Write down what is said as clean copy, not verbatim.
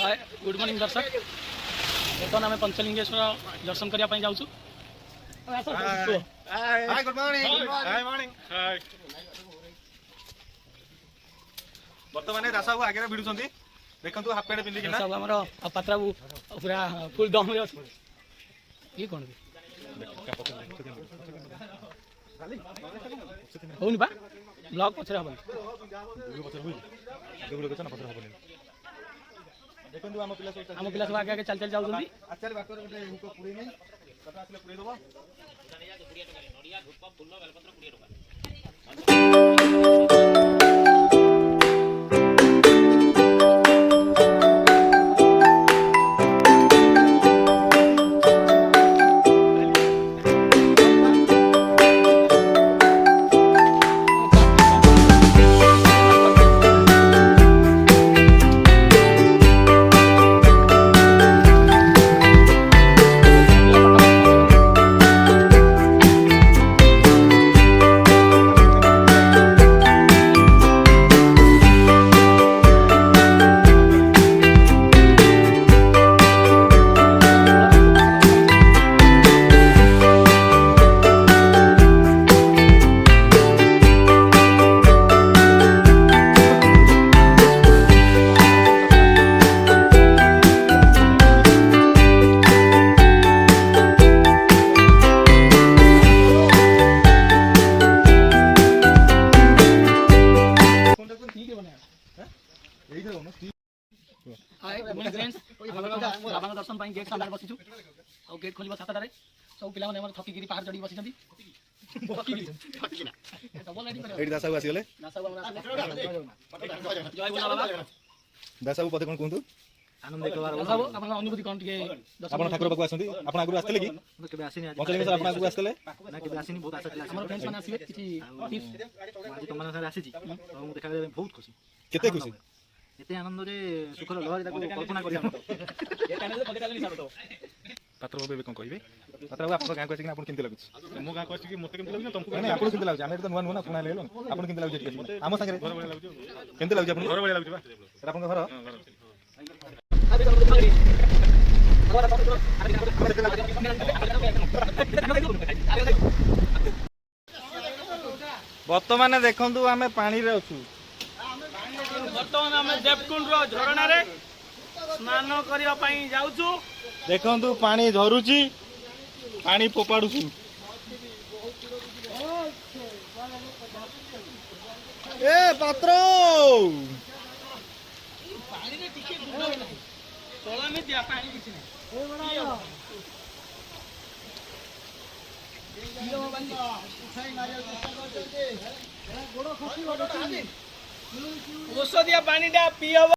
Hi good morning दर्शक बर्तमान आम पंचलिंगेश्वर दर्शन करने जाऊँ गुड मॉर्निंग बर्तमान दासा आगे भिड़ुं देखो हाफ पैंट पिंधिक सब आम पात्रा पूरा फुल दम ये कौन होनी बा ब्लॉग पचर हम आम पिला सब आगे आगे चल चल जाऊँ दर्शन गेट सामने बसीचु और गेट खोल सातटार सब पिला थकिकी पहाड़ चढ़ी बसी दासा पदे कौन कहतु अनुभूति कौन ठाकुर पाक आसते आगुरी आसते कि आगुरी आसते फ्रेंड्स मैंने आसवे बहुत खुशी केते खुशी एते आनंद रे सुखर लहरी कल्पना कर पात्र बाबू कौन कहे पात्र बाबू आप गाँव को आसिक केमती लगे मो गाँव को आसिक मत केमती लगे तुमको नहीं आपको केमती लगे आमे तो नुआ नुआ पुणा ले आपन केमती लगे आम संगे घर बढिया लगे केमती लगे आपन घर बढिया लगे बा एटा आपन घर वर्तमान देखंतु आमे पानी रे अछु बर्तमान आम देवकुंड झरणा रे स्नान करने जाऊँ देखंतु पानी झरुची पानी फोपाडुछु ए पात्र ओषधिया पानी पी हम।